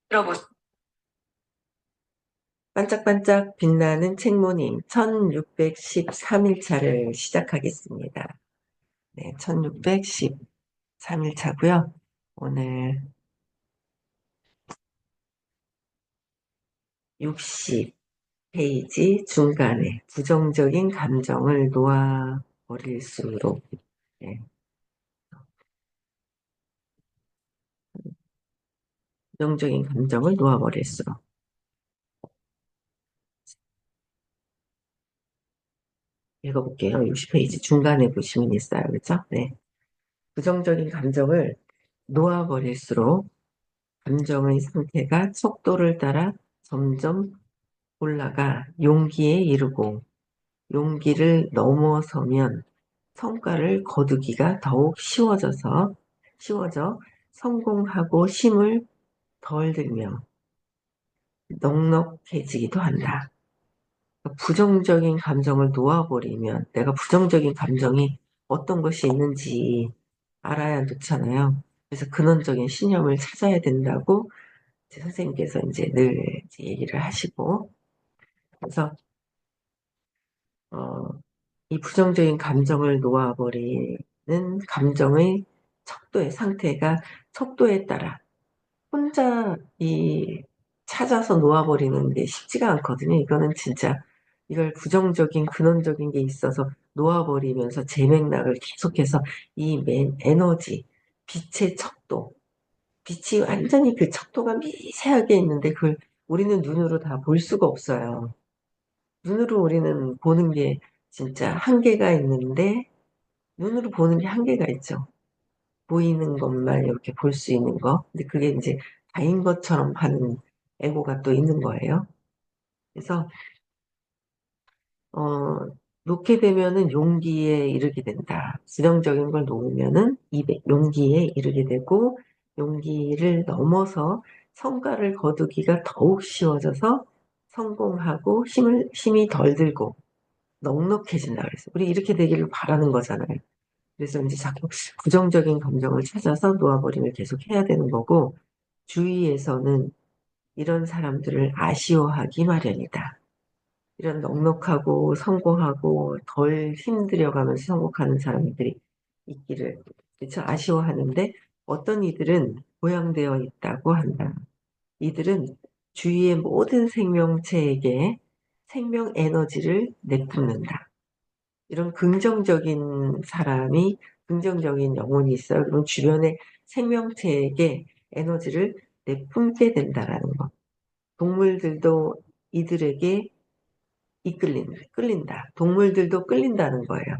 들어보 반짝반짝 빛나는 책모님 1613일차를 시작하겠습니다. 네, 1613일차고요. 오늘 60페이지 중간에 부정적인 감정을 놓아버릴수록, 네, 부정적인 감정을 놓아버릴수록 읽어볼게요. 60페이지 중간에 보시면 있어요. 그렇죠? 네. 부정적인 감정을 놓아버릴수록 감정의 상태가 속도를 따라 점점 올라가 용기에 이르고 용기를 넘어서면 성과를 거두기가 더욱 쉬워져 성공하고 힘을 덜 들며 넉넉해지기도 한다. 부정적인 감정을 놓아버리면 내가 부정적인 감정이 어떤 것이 있는지 알아야 놓잖아요. 그래서 근원적인 신념을 찾아야 된다고 이제 선생님께서 이제 늘 이제 얘기를 하시고, 그래서 어, 이 부정적인 감정을 놓아버리는 감정의 척도의 상태가 척도에 따라 혼자 이 찾아서 놓아버리는 게 쉽지가 않거든요. 이거는 진짜 이걸 부정적인 근원적인 게 있어서 놓아버리면서 제 맥락을 계속해서 이 에너지, 빛의 척도, 빛이 완전히 그 척도가 미세하게 있는데 그걸 우리는 눈으로 다 볼 수가 없어요. 눈으로 우리는 보는 게 진짜 한계가 있는데 눈으로 보는 게 한계가 있죠. 보이는 것만 이렇게 볼 수 있는 거. 근데 그게 이제 다인 것처럼 하는 에고가 또 있는 거예요. 그래서 어, 놓게 되면은 용기에 이르게 된다. 부정적인 걸 놓으면은 용기에 이르게 되고 용기를 넘어서 성과를 거두기가 더욱 쉬워져서 성공하고 힘이 덜 들고 넉넉해진다 그랬어요. 우리 이렇게 되기를 바라는 거잖아요. 그래서 이제 자꾸 부정적인 감정을 찾아서 놓아버림을 계속 해야 되는 거고, 주위에서는 이런 사람들을 아쉬워하기 마련이다. 이런 넉넉하고 성공하고 덜 힘들여가면서 성공하는 사람들이 있기를, 그쵸? 아쉬워하는데, 어떤 이들은 고양되어 있다고 한다. 이들은 주위의 모든 생명체에게 생명 에너지를 내뿜는다. 이런 긍정적인 사람이, 긍정적인 영혼이 있어요. 그럼 주변의 생명체에게 에너지를 내뿜게 된다라는 것. 동물들도 이들에게 끌린다. 동물들도 끌린다는 거예요.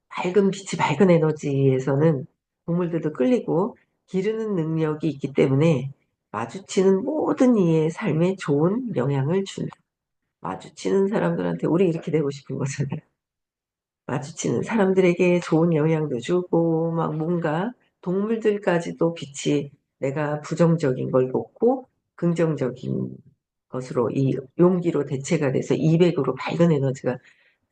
밝은 빛이 밝은 에너지에서는 동물들도 끌리고 기르는 능력이 있기 때문에 마주치는 모든 이의 삶에 좋은 영향을 준다. 마주치는 사람들한테 우리 이렇게 되고 싶은 거잖아요. 마주치는 사람들에게 좋은 영향도 주고, 막 뭔가 동물들까지도 빛이 내가 부정적인 걸 놓고 긍정적인 것으로 이 용기로 대체가 돼서 200으로 밝은 에너지가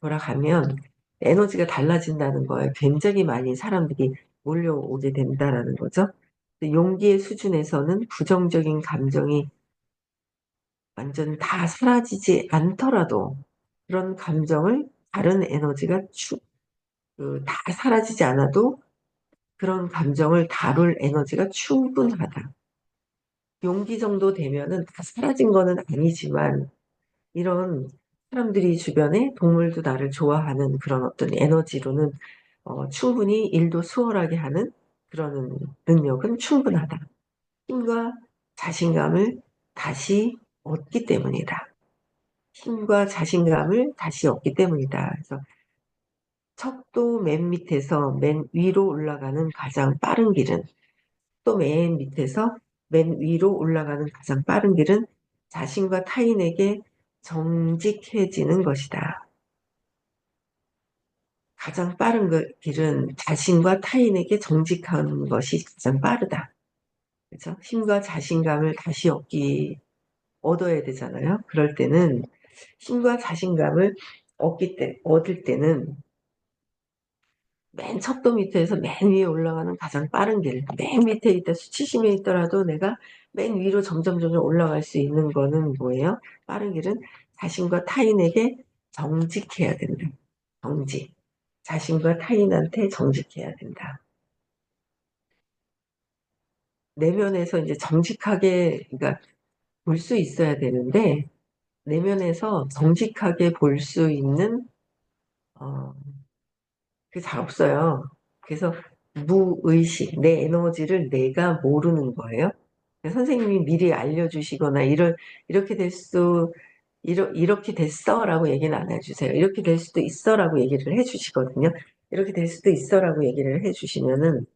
돌아가면 에너지가 달라진다는 거에 굉장히 많이 사람들이 몰려오게 된다라는 거죠. 용기의 수준에서는 부정적인 감정이 완전 다 사라지지 않더라도 그런 감정을 다른 에너지가 다 사라지지 않아도 그런 감정을 다룰 에너지가 충분하다. 용기 정도 되면은 다 사라진 거는 아니지만 이런 사람들이 주변에 동물도 나를 좋아하는 그런 어떤 에너지로는 충분히 일도 수월하게 하는 그런 능력은 충분하다. 힘과 자신감을 다시 얻기 때문이다. 힘과 자신감을 다시 얻기 때문이다. 그래서 척도 맨 밑에서 맨 위로 올라가는 가장 빠른 길은 또 맨 밑에서 맨 위로 올라가는 가장 빠른 길은 자신과 타인에게 정직해지는 것이다. 가장 빠른 길은 자신과 타인에게 정직한 것이 가장 빠르다. 그렇죠? 힘과 자신감을 다시 얻어야 되잖아요. 그럴 때는 힘과 자신감을 얻을 때는 맨 척도 밑에서 맨 위에 올라가는 가장 빠른 길. 맨 밑에 있다 수치심에 있더라도 내가 맨 위로 점점 올라갈 수 있는 거는 뭐예요? 빠른 길은 자신과 타인에게 정직해야 된다. 정직. 자신과 타인한테 정직해야 된다. 내면에서 이제 정직하게, 그러니까 볼 수 있어야 되는데, 내면에서 정직하게 볼 수 있는, 어, 그게 잘 없어요. 그래서 무의식, 내 에너지를 내가 모르는 거예요. 선생님이 미리 알려주시거나, 이렇게 이렇게 됐어 라고 얘기는 안 해주세요. 이렇게 될 수도 있어 라고 얘기를 해주시거든요. 이렇게 될 수도 있어 라고 얘기를 해주시면은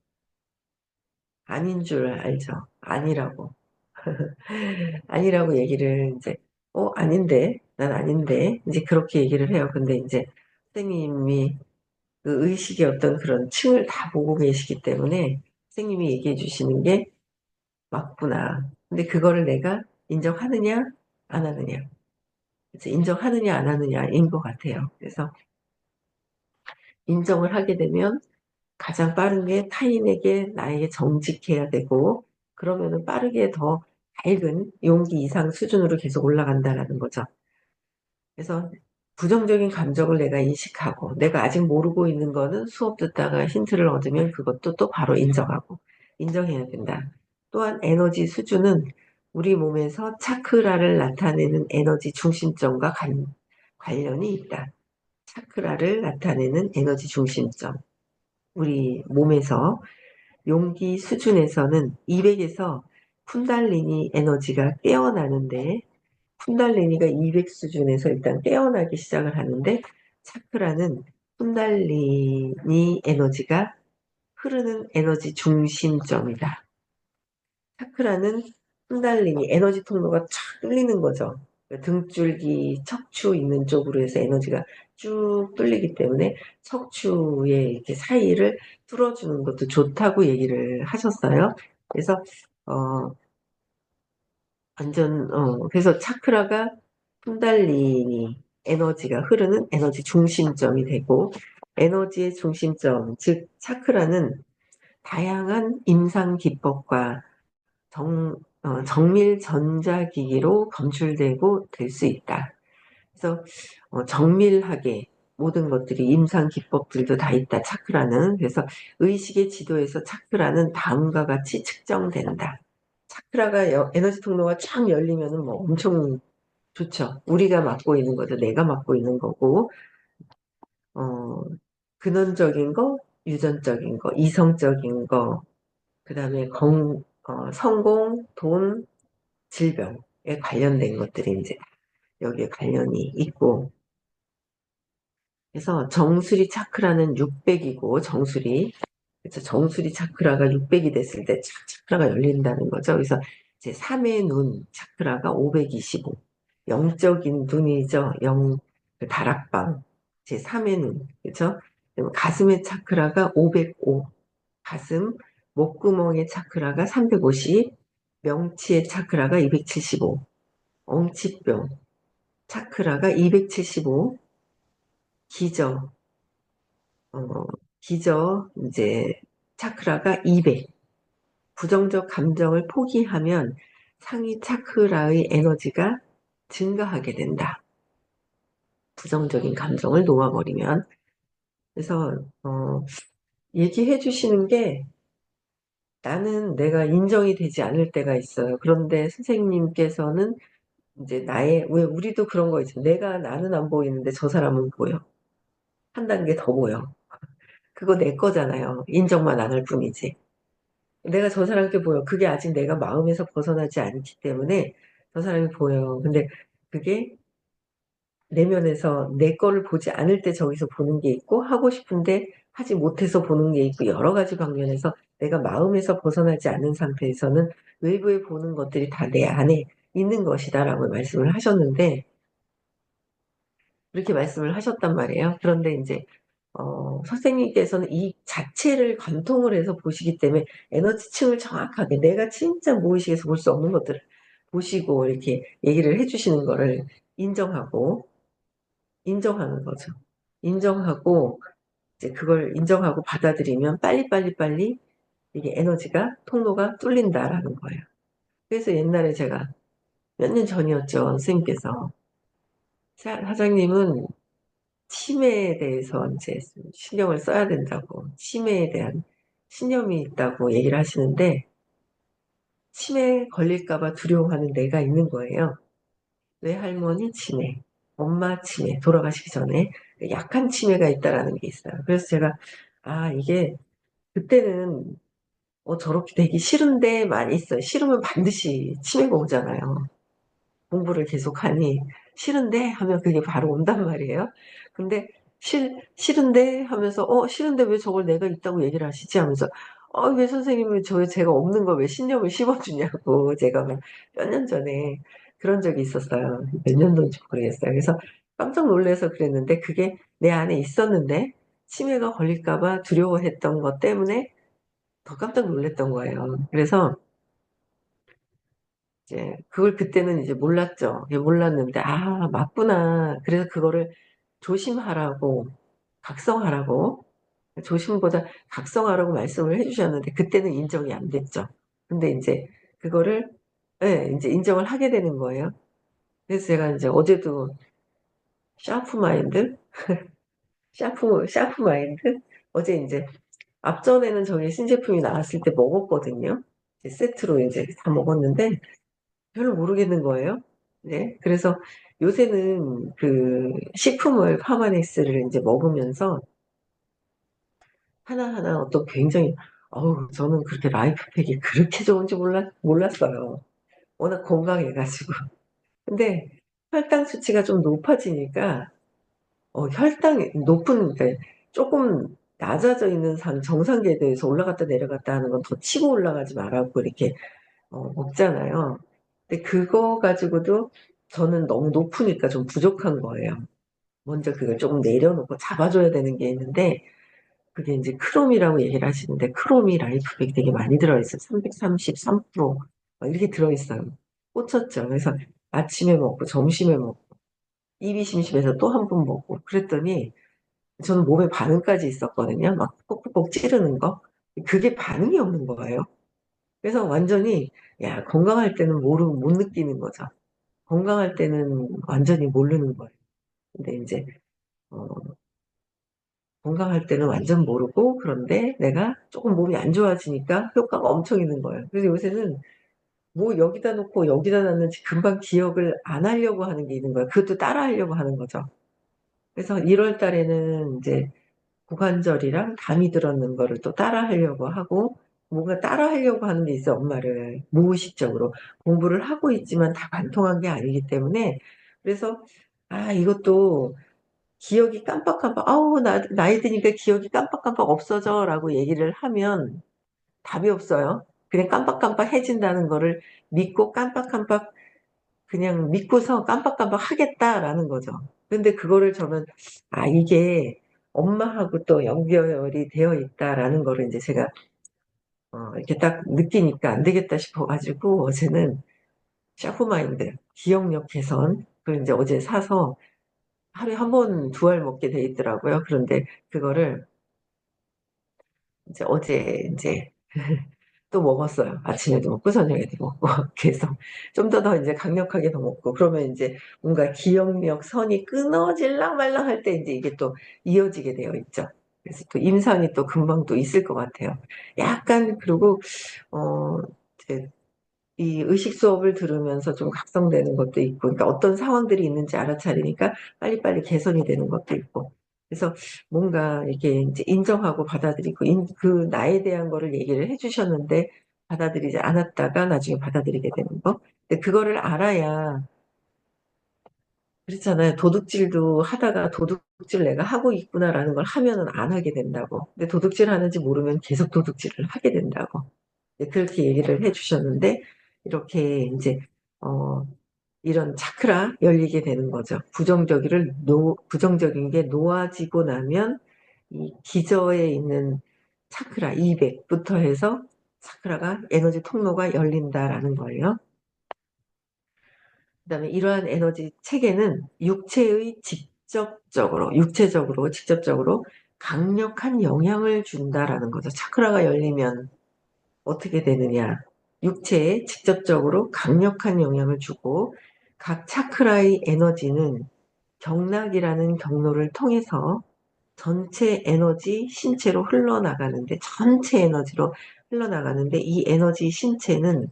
아닌 줄 알죠. 아니라고. 아니라고 얘기를 이제, 아닌데, 난 아닌데, 이제 그렇게 얘기를 해요. 근데 이제 선생님이 그 의식의 어떤 그런 층을 다 보고 계시기 때문에 선생님이 얘기해 주시는 게 맞구나. 근데 그거를 내가 인정하느냐, 안 하느냐. 그래서 인정하느냐, 안 하느냐인 것 같아요. 그래서 인정을 하게 되면 가장 빠른 게 타인에게 나에게 정직해야 되고, 그러면은 빠르게 더 밝은 용기 이상 수준으로 계속 올라간다라는 거죠. 그래서 부정적인 감정을 내가 인식하고, 내가 아직 모르고 있는 거는 수업 듣다가 힌트를 얻으면 그것도 또 바로 인정하고, 인정해야 된다. 또한 에너지 수준은 우리 몸에서 차크라를 나타내는 에너지 중심점과 관련이 있다. 차크라를 나타내는 에너지 중심점. 우리 몸에서 용기 수준에서는 200에서 쿤달리니 에너지가 깨어나는데, 쿤달리니가 200 수준에서 일단 깨어나기 시작을 하는데, 차크라는 쿤달리니 에너지가 흐르는 에너지 중심점이다. 차크라는 쿤달리니 에너지 통로가 쫙 뚫리는 거죠. 등줄기, 척추 있는 쪽으로 해서 에너지가 쭉 뚫리기 때문에 척추의 이렇게 사이를 뚫어주는 것도 좋다고 얘기를 하셨어요. 그래서 어, 그래서 차크라가 쿤달리니 에너지가 흐르는 에너지 중심점이 되고, 에너지의 중심점, 즉 차크라는 다양한 임상 기법과 정밀 전자기기로 검출되고 될 수 있다. 그래서 정밀하게 모든 것들이 임상 기법들도 다 있다. 차크라는. 그래서 의식의 지도에서 차크라는 다음과 같이 측정된다. 차크라가 에너지 통로가 쫙 열리면은 뭐 엄청 좋죠. 우리가 맡고 있는 것도 내가 맡고 있는 거고, 어, 근원적인 거, 유전적인 거, 이성적인 거, 그 다음에 성공, 돈, 질병에 관련된 것들이 이제 여기에 관련이 있고, 그래서 정수리 차크라는 600이고, 그래서 정수리 차크라가 600이 됐을 때 차크라가 열린다는 거죠. 그래서 이제 3의 눈 차크라가 525. 영적인 눈이죠. 그 다락방. 제 3의 눈. 그렇죠? 그리고 가슴의 차크라가 505. 가슴, 목구멍의 차크라가 350. 명치의 차크라가 275. 엉치뼈 차크라가 275. 기저, 어, 이제 차크라가 200. 부정적 감정을 포기하면 상위 차크라의 에너지가 증가하게 된다. 부정적인 감정을 놓아버리면. 그래서, 얘기해 주시는 게 나는 내가 인정이 되지 않을 때가 있어요. 그런데 선생님께서는 이제 왜 우리도 그런 거 있죠. 나는 안 보이는데 저 사람은 보여. 한 단계 더 보여. 그거 내 거잖아요. 인정만 안 할 뿐이지. 내가 저 사람께 보여. 그게 아직 내가 마음에서 벗어나지 않기 때문에 저 사람이 보여요. 근데 그게 내면에서 내 거를 보지 않을 때 저기서 보는 게 있고, 하고 싶은데 하지 못해서 보는 게 있고, 여러 가지 방면에서 내가 마음에서 벗어나지 않은 상태에서는 외부에 보는 것들이 다 내 안에 있는 것이다라고 말씀을 하셨는데, 그렇게 말씀을 하셨단 말이에요. 그런데 이제 선생님께서는 이 자체를 관통을 해서 보시기 때문에 에너지층을 정확하게 내가 진짜 무의식에서 볼 수 없는 것들을 보시고 이렇게 얘기를 해주시는 거를 인정하고 인정하는 거죠. 인정하고 이제 그걸 인정하고 받아들이면 빨리빨리 이게 에너지가 통로가 뚫린다라는 거예요. 그래서 옛날에 제가 몇 년 전이었죠. 선생님께서 사장님은 치매에 대해서 이제 신경을 써야 된다고, 치매에 대한 신념이 있다고 얘기를 하시는데, 치매에 걸릴까봐 두려워하는 내가 있는 거예요. 외할머니 치매, 엄마 치매, 돌아가시기 전에 약한 치매가 있다라는 게 있어요. 그래서 제가, 아, 이게, 그때는, 저렇게 되기 싫은데 많이 있어요. 싫으면 반드시 치매가 오잖아요. 공부를 계속하니 싫은데 하면 그게 바로 온단 말이에요. 근데 싫은데 하면서 싫은데 왜 저걸 내가 있다고 얘기를 하시지 하면서 왜 선생님은 제가 없는 걸 왜 신념을 심어주냐고 제가 막 몇 년 전에 그런 적이 있었어요. 몇 년도인지 모르겠어요. 그래서 깜짝 놀라서 그랬는데 그게 내 안에 있었는데 치매가 걸릴까 봐 두려워했던 것 때문에 더 깜짝 놀랐던 거예요. 그래서 이제 그걸 그때는 이제 몰랐죠. 예, 몰랐는데 맞구나. 그래서 그거를 조심하라고 각성하라고 조심보다 각성하라고 말씀을 해주셨는데 그때는 인정이 안 됐죠. 근데 이제 그거를 예, 이제 인정을 하게 되는 거예요. 그래서 제가 이제 어제도 샤프 마인드, 샤프 마인드 어제 이제 앞전에는 저희 신제품이 나왔을 때 먹었거든요. 이제 세트로 이제 다 먹었는데 별로 모르겠는 거예요. 네. 그래서 요새는 그 식품을 파마넥스를 이제 먹으면서 하나하나 어떤 굉장히 저는 그렇게 라이프팩이 그렇게 좋은지 몰랐어요. 워낙 건강해가지고. 근데 혈당 수치가 좀 높아지니까 혈당이 그러니까 조금 낮아져 있는 정상계에 대해서 올라갔다 내려갔다 하는 건 더 치고 올라가지 말라고 이렇게 먹잖아요. 근데 그거 가지고도 저는 너무 높으니까 좀 부족한 거예요. 먼저 그걸 조금 내려놓고 잡아줘야 되는 게 있는데, 그게 이제 크롬이라고 얘기를 하시는데, 크롬이 라이프백이 되게 많이 들어있어요. 333% 막 이렇게 들어있어요. 꽂혔죠. 그래서 아침에 먹고, 점심에 먹고, 입이 심심해서 또 한 번 먹고, 그랬더니, 저는 몸에 반응까지 있었거든요. 막 꼭꼭꼭 찌르는 거. 그게 반응이 없는 거예요. 그래서 완전히 야 건강할 때는 못 느끼는 거죠. 건강할 때는 완전히 모르는 거예요. 근데 이제 어, 건강할 때는 완전 모르고 그런데 내가 조금 몸이 안 좋아지니까 효과가 엄청 있는 거예요. 그래서 요새는 뭐 여기다 놓고 여기다 놨는지 금방 기억을 안 하려고 하는 게 있는 거예요. 그것도 따라 하려고 하는 거죠. 그래서 1월 달에는 이제 고관절이랑 담이 들었는 거를 또 따라 하려고 하고, 뭔가 따라 하려고 하는 게 있어, 엄마를. 무의식적으로. 공부를 하고 있지만 다 관통한 게 아니기 때문에. 그래서, 이것도 기억이 깜빡깜빡, 나이 드니까 기억이 깜빡깜빡 없어져. 라고 얘기를 하면 답이 없어요. 그냥 깜빡깜빡해진다는 거를 믿고 깜빡깜빡 그냥 믿고서 깜빡깜빡 하겠다라는 거죠. 근데 그거를 저는, 이게 엄마하고 또 연결이 되어 있다라는 거를 이제 제가, 이렇게 딱 느끼니까 안 되겠다 싶어가지고, 어제는 샤프마인드, 기억력 개선, 그걸 이제 어제 사서 하루에 한 번, 두 알 먹게 돼 있더라고요. 그런데 그거를 이제 어제 이제 또 먹었어요. 아침에도 먹고 저녁에도 먹고 계속 좀 더 이제 강력하게 더 먹고 그러면 이제 뭔가 기억력 선이 끊어질랑 말랑 할 때 이제 이게 또 이어지게 되어 있죠. 그래서 또 임상이 또 금방 또 있을 것 같아요. 약간 그리고 어 이제 이 의식 수업을 들으면서 좀 각성되는 것도 있고, 그러니까 어떤 상황들이 있는지 알아차리니까 빨리빨리 개선이 되는 것도 있고. 그래서 뭔가 이게 이제 인정하고 받아들이고, 그 나에 대한 거를 얘기를 해주셨는데, 받아들이지 않았다가 나중에 받아들이게 되는 거. 근데 그거를 알아야, 그렇잖아요. 도둑질도 하다가 도둑질 내가 하고 있구나라는 걸 하면은 안 하게 된다고. 근데 도둑질 하는지 모르면 계속 도둑질을 하게 된다고. 네, 그렇게 얘기를 해주셨는데, 이렇게 이제, 어, 이런 차크라 열리게 되는 거죠. 부정적인 게 놓아지고 나면 이 기저에 있는 차크라 200부터 해서 차크라가 에너지 통로가 열린다라는 거예요. 그다음에 이러한 에너지 체계는 육체적으로 직접적으로 강력한 영향을 준다라는 거죠. 차크라가 열리면 어떻게 되느냐. 육체에 직접적으로 강력한 영향을 주고 각 차크라의 에너지는 경락이라는 경로를 통해서 전체 에너지 신체로 흘러나가는데 전체 에너지로 흘러나가는데 이 에너지 신체는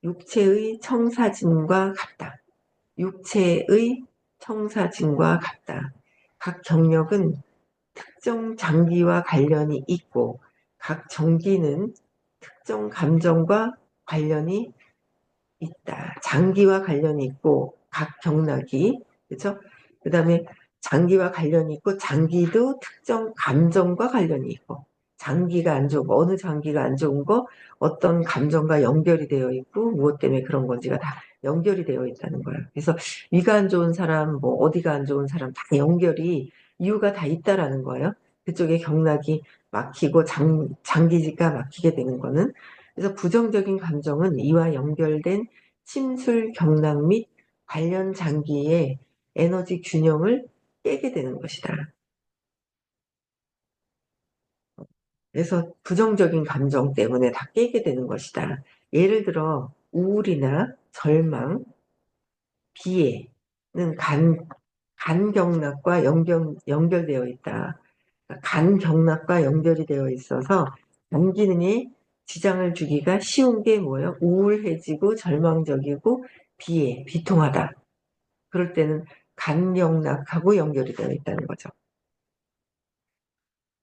육체의 청사진과 같다. 육체의 청사진과 같다. 각 경력은 특정 장기와 관련이 있고 각 정기는 특정 감정과 관련이 있다. 장기와 관련이 있고 각 경락이 그렇죠? 그다음에 장기와 관련이 있고 장기도 특정 감정과 관련이 있고 장기가 안 좋은 거 어느 장기가 안 좋은 거 어떤 감정과 연결이 되어 있고 무엇 때문에 그런 건지가 다 연결이 되어 있다는 거예요. 그래서 위가 안 좋은 사람 뭐 어디가 안 좋은 사람 다 연결이 이유가 다 있다라는 거예요. 그쪽에 경락이 막히고 장기가 막히게 되는 거는 그래서 부정적인 감정은 이와 연결된 심술 경락 및 관련 장기의 에너지 균형을 깨게 되는 것이다. 그래서 부정적인 감정 때문에 다 깨게 되는 것이다. 예를 들어 우울이나 절망, 비애는 간경락과 연결되어 있다. 그러니까 간경락과 연결이 되어 있어서 간 기능에 지장을 주기가 쉬운 게 뭐예요? 우울해지고 절망적이고 비통하다. 그럴 때는 간경락하고 연결이 되어 있다는 거죠.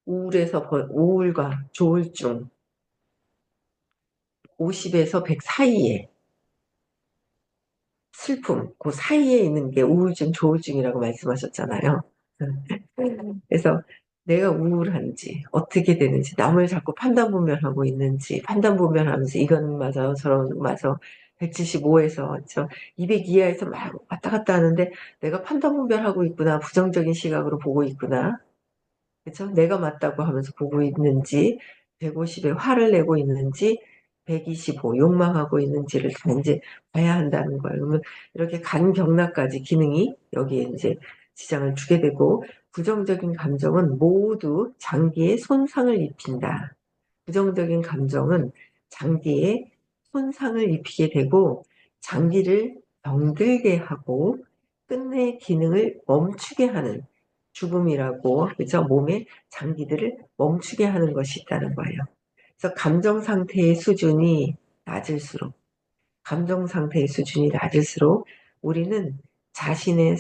우울과 조울증 50에서 100 사이에 슬픔 그 사이에 있는 게 우울증, 조울증이라고 말씀하셨잖아요. 그래서 내가 우울한지 어떻게 되는지 남을 자꾸 판단분별하고 있는지 판단분별하면서 이건 맞아 저런 맞아 175에서 저 200 이하에서 막 왔다 갔다 하는데 내가 판단분별하고 있구나 부정적인 시각으로 보고 있구나 그쵸? 내가 맞다고 하면서 보고 있는지, 150에 화를 내고 있는지, 125 욕망하고 있는지를 다 이제 봐야 한다는 거예요. 그러면 이렇게 간경락까지 기능이 여기에 이제 지장을 주게 되고, 부정적인 감정은 모두 장기에 손상을 입힌다. 부정적인 감정은 장기에 손상을 입히게 되고, 장기를 병들게 하고, 끝내 기능을 멈추게 하는 죽음이라고 그죠? 몸의 장기들을 멈추게 하는 것이 있다는 거예요. 그래서 낮을수록 감정 상태의 수준이 낮을수록 우리는 자신의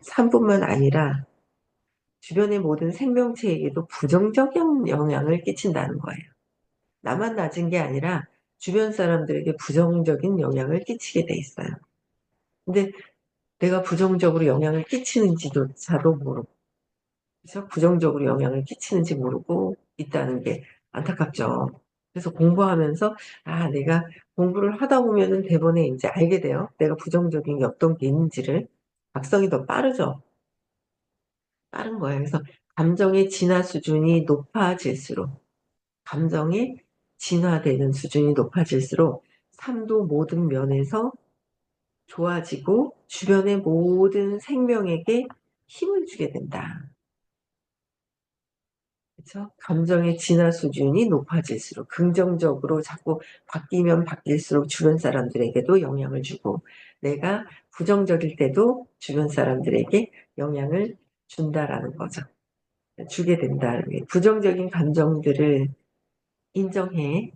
삶뿐만 아니라 주변의 모든 생명체에게도 부정적인 영향을 끼친다는 거예요. 나만 낮은 게 아니라 주변 사람들에게 부정적인 영향을 끼치게 돼 있어요. 근데 내가 부정적으로 영향을 끼치는지조차도 모르고 그래서 부정적으로 영향을 끼치는지 모르고 있다는 게 안타깝죠. 그래서 공부하면서 내가 공부를 하다 보면은 대본에 이제 알게 돼요. 내가 부정적인 게 어떤 게 있는지를 각성이 더 빠르죠. 빠른 거예요. 그래서 감정의 진화 수준이 높아질수록 감정의 진화되는 수준이 높아질수록 삶도 모든 면에서 좋아지고 주변의 모든 생명에게 힘을 주게 된다. 그쵸? 감정의 진화 수준이 높아질수록 긍정적으로 자꾸 바뀌면 바뀔수록 주변 사람들에게도 영향을 주고 내가 부정적일 때도 주변 사람들에게 영향을 준다라는 거죠. 주게 된다는 게 부정적인 감정들을 인정해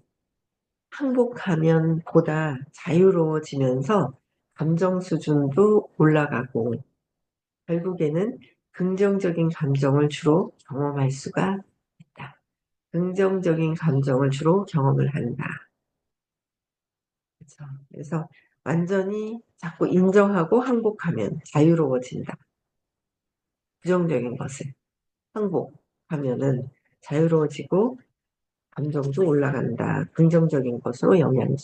항복하면 보다 자유로워지면서 감정 수준도 올라가고 결국에는 긍정적인 감정을 주로 경험할 수가 있다. 긍정적인 감정을 주로 경험을 한다. 그렇죠. 그래서 완전히 자꾸 인정하고 항복하면 자유로워진다. 부정적인 것을 항복하면은 자유로워지고 감정도 올라간다. 긍정적인 것으로 영향을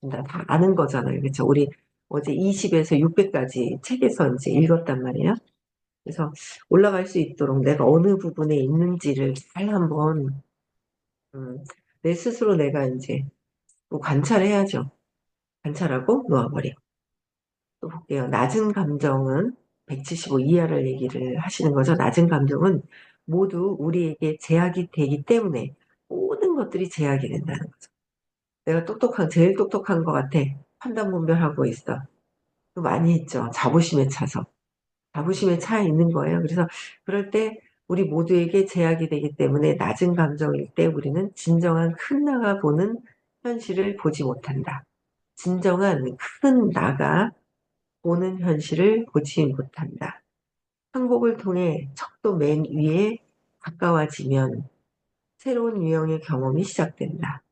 준다. 다 아는 거잖아요. 그렇죠. 우리 어제 20에서 600까지 책에서 이제 읽었단 말이에요. 그래서 올라갈 수 있도록 내가 어느 부분에 있는지를 잘 한번 내 스스로 내가 이제 또 관찰해야죠. 관찰하고 놓아버려. 또 볼게요. 낮은 감정은 175 이하를 얘기를 하시는 거죠. 낮은 감정은 모두 우리에게 제약이 되기 때문에 모든 것들이 제약이 된다는 거죠. 내가 제일 똑똑한 것 같아. 판단 분별하고 있어. 그거 많이 했죠. 자부심에 차서. 자부심에 차 있는 거예요. 그래서 그럴 때 우리 모두에게 제약이 되기 때문에 낮은 감정일 때 우리는 진정한 큰 나가 보는 현실을 보지 못한다. 진정한 큰 나가 보는 현실을 보지 못한다. 항복을 통해 척도 맨 위에 가까워지면 새로운 유형의 경험이 시작된다.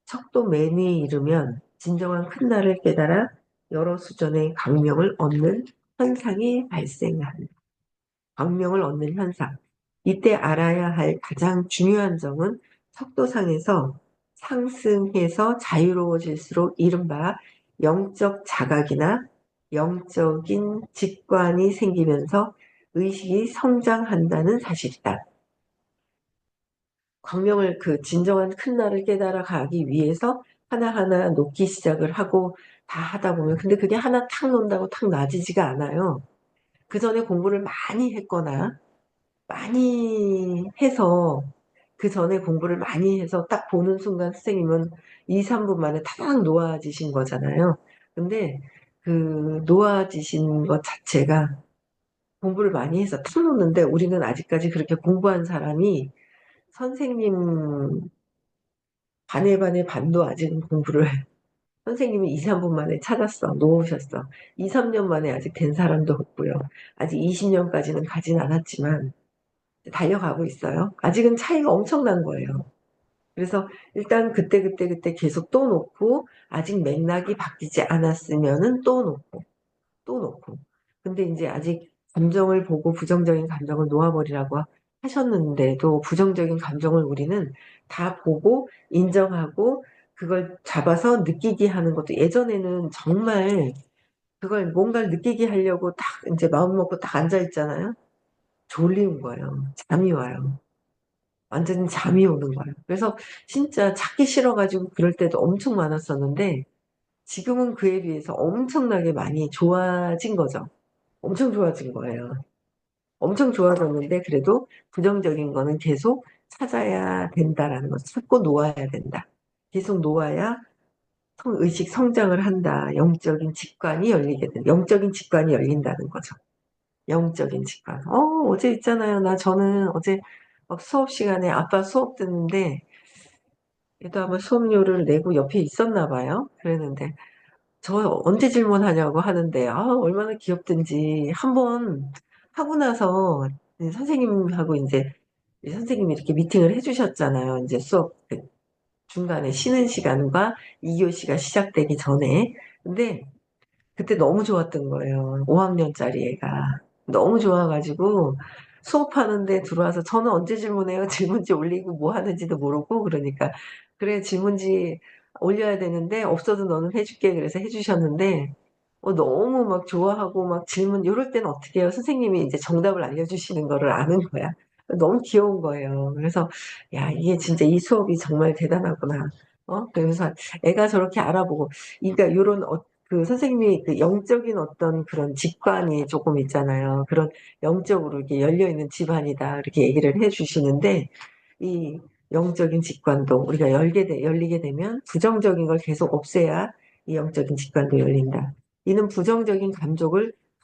척도 맨 위에 이르면 진정한 큰 나를 깨달아 여러 수전의 광명을 얻는 현상이 발생한다. 광명을 얻는 현상. 이때 알아야 할 가장 중요한 점은 척도상에서 상승해서 자유로워질수록 이른바 영적 자각이나 영적인 직관이 생기면서 의식이 성장한다는 사실이다. 광명을 진정한 큰 나를 깨달아 가기 위해서 하나하나 놓기 시작을 하고 다 하다 보면 근데 그게 하나 탁 놓는다고 탁 나아지지가 않아요. 그 전에 공부를 많이 했거나 많이 해서 그 전에 공부를 많이 해서 딱 보는 순간 선생님은 2, 3분 만에 탁 놓아지신 거잖아요. 근데 그 놓아지신 것 자체가 공부를 많이 해서 탁 놓는데 우리는 아직까지 그렇게 공부한 사람이 선생님 반의 반도 아직은 공부를 선생님이 2, 3분 만에 찾았어. 놓으셨어. 2, 3년 만에 아직 된 사람도 없고요. 아직 20년까지는 가진 않았지만 달려가고 있어요. 아직은 차이가 엄청난 거예요. 그래서 일단 그때 계속 또 놓고 아직 맥락이 바뀌지 않았으면은 또 놓고 또 놓고. 근데 이제 아직 감정을 보고 부정적인 감정을 놓아버리라고 하셨는데도 부정적인 감정을 우리는 다 보고 인정하고 그걸 잡아서 느끼게 하는 것도 예전에는 정말 그걸 뭔가를 느끼게 하려고 딱 이제 마음 먹고 딱 앉아 있잖아요. 졸리는 거예요. 잠이 와요. 완전히 잠이 오는 거예요. 그래서 진짜 찾기 싫어가지고 그럴 때도 엄청 많았었는데 지금은 그에 비해서 엄청나게 많이 좋아진 거죠. 엄청 좋아진 거예요. 엄청 좋아졌는데 그래도 부정적인 거는 계속 찾아야 된다라는 거, 찾고 놓아야 된다. 계속 놓아야 의식 성장을 한다. 영적인 직관이 열린다는 거죠. 영적인 직관. 어제 있잖아요. 저는 어제 막 수업 시간에 아빠 수업 듣는데 얘도 아마 수업료를 내고 옆에 있었나 봐요. 그랬는데 저 언제 질문하냐고 하는데 얼마나 귀엽든지 한번 하고 나서 선생님하고 이제 선생님이 이렇게 미팅을 해주셨잖아요. 이제 수업 그 중간에 쉬는 시간과 2교시가 시작되기 전에. 근데 그때 너무 좋았던 거예요. 5학년짜리 애가. 너무 좋아가지고 수업하는데 들어와서 저는 언제 질문해요? 질문지 올리고 뭐 하는지도 모르고 그러니까 그래 질문지 올려야 되는데 없어도 너는 해줄게 그래서 해주셨는데 너무 막 좋아하고 막 질문 이럴 때는 어떻게 해요? 선생님이 이제 정답을 알려주시는 거를 아는 거야. 너무 귀여운 거예요. 그래서 야 이게 진짜 이 수업이 정말 대단하구나. 그래서 애가 저렇게 알아보고 그러니까 요런 그 선생님이 그 영적인 어떤 그런 직관이 조금 있잖아요. 그런 영적으로 이렇게 열려있는 집안이다. 이렇게 얘기를 해 주시는데, 이 영적인 직관도 우리가 열리게 되면 부정적인 걸 계속 없애야 이 영적인 직관도 열린다. 이는 부정적인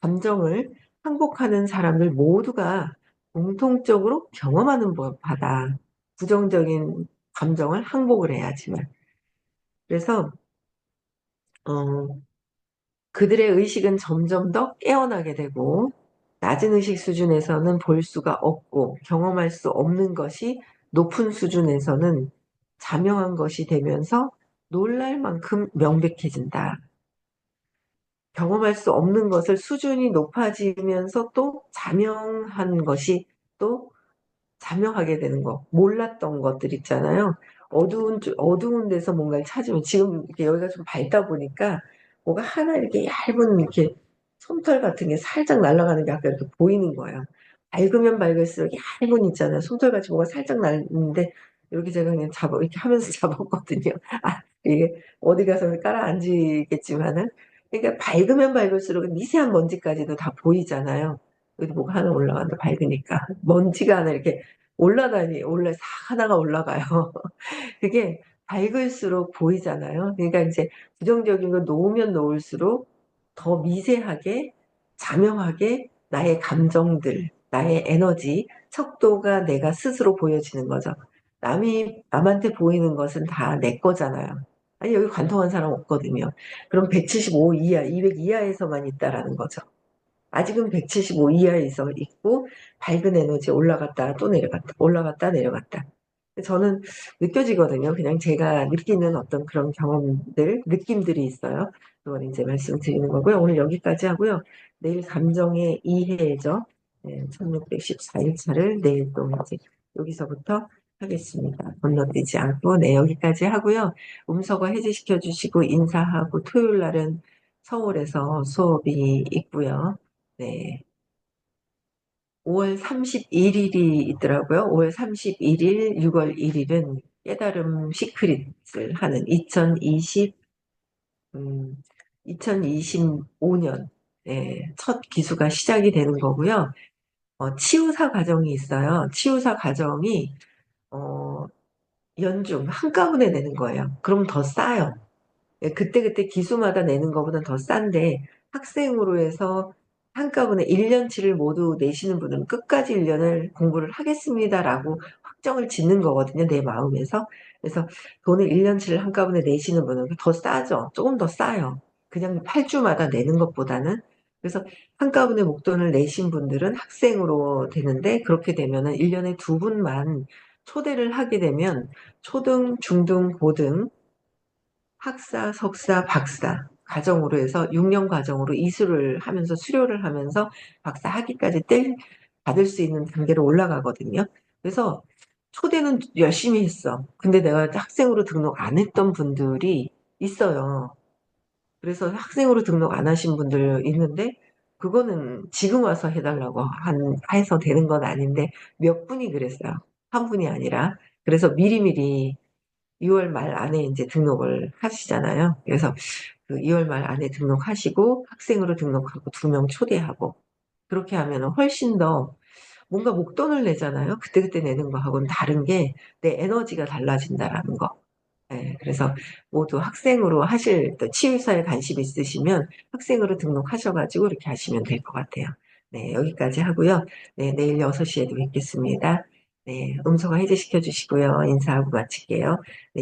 감정을 항복하는 사람들 모두가 공통적으로 경험하는 바다. 부정적인 감정을 항복을 해야지만. 그래서, 어, 그들의 의식은 점점 더 깨어나게 되고, 낮은 의식 수준에서는 볼 수가 없고, 경험할 수 없는 것이 높은 수준에서는 자명한 것이 되면서 놀랄 만큼 명백해진다. 경험할 수 없는 것을 수준이 높아지면서 또 자명한 것이 또 자명하게 되는 거. 몰랐던 것들 있잖아요. 어두운 데서 뭔가를 찾으면 지금 이렇게 여기가 좀 밝다 보니까 뭐가 하나 이렇게 얇은 이렇게 솜털 같은 게 살짝 날아가는 게 아까 이렇게 보이는 거예요. 밝으면 밝을수록 얇은 있잖아요. 솜털같이 뭐가 살짝 날는데 여기 제가 그냥 이렇게 하면서 잡았거든요. 이게 어디 가서 깔아앉히겠지만은 그러니까 밝으면 밝을수록 미세한 먼지까지도 다 보이잖아요. 여기 뭐가 하나 올라간다 밝으니까 먼지가 하나 이렇게 싹 하나가 올라가요. 그게 밝을수록 보이잖아요. 그러니까 이제 부정적인 거 놓으면 놓을수록 더 미세하게, 자명하게 나의 감정들, 나의 에너지, 척도가 내가 스스로 보여지는 거죠. 남한테 보이는 것은 다 내 거잖아요. 아니, 여기 관통한 사람 없거든요. 그럼 175 이하, 200 이하에서만 있다라는 거죠. 아직은 175 이하에서 있고, 밝은 에너지 올라갔다 또 내려갔다, 올라갔다 내려갔다. 저는 느껴지거든요. 그냥 제가 느끼는 어떤 그런 경험들, 느낌들이 있어요. 그건 이제 말씀드리는 거고요. 오늘 여기까지 하고요. 내일 감정의 이해죠. 네, 1614일차를 내일 또 이제 여기서부터 하겠습니다. 건너뛰지 않고, 네, 여기까지 하고요. 음서가 해제시켜 주시고, 인사하고, 토요일 날은 서울에서 수업이 있고요. 네. 5월 31일이 있더라고요. 5월 31일, 6월 1일은 깨달음 시크릿을 하는 2025년 첫 기수가 시작이 되는 거고요. 치유사 과정이 있어요. 치유사 과정이 어, 연중 한꺼번에 내는 거예요. 그럼 더 싸요. 예, 그때그때 기수마다 내는 것보다 더 싼데 학생으로 해서 한꺼번에 1년치를 모두 내시는 분은 끝까지 1년을 공부를 하겠습니다라고 확정을 짓는 거거든요. 내 마음에서. 그래서 돈을 1년치를 한꺼번에 내시는 분은 더 싸죠. 조금 더 싸요. 그냥 8주마다 내는 것보다는. 그래서 한꺼번에 목돈을 내신 분들은 학생으로 되는데 그렇게 되면은 1년에 두 분만 초대를 하게 되면 초등, 중등, 고등 학사, 석사, 박사 과정으로 해서 6년 과정으로 이수를 하면서 수료를 하면서 박사 학위까지 받을 수 있는 단계로 올라가거든요. 그래서 초대는 열심히 했어. 근데 내가 학생으로 등록 안 했던 분들이 있어요. 그래서 학생으로 등록 안 하신 분들 있는데 그거는 지금 와서 해달라고 해서 되는 건 아닌데 몇 분이 그랬어요. 한 분이 아니라. 그래서 미리미리 2월 말 안에 이제 등록을 하시잖아요. 그래서 그 2월 말 안에 등록하시고 학생으로 등록하고 2명 초대하고 그렇게 하면 훨씬 더 뭔가 목돈을 내잖아요. 그때그때 내는 거하고는 다른 게 내 에너지가 달라진다라는 거. 네, 그래서 모두 학생으로 또 치유사에 관심 있으시면 학생으로 등록하셔가지고 이렇게 하시면 될 것 같아요. 네, 여기까지 하고요. 네, 내일 6시에도 뵙겠습니다. 네, 음소거 해제시켜 주시고요. 인사하고 마칠게요. 네.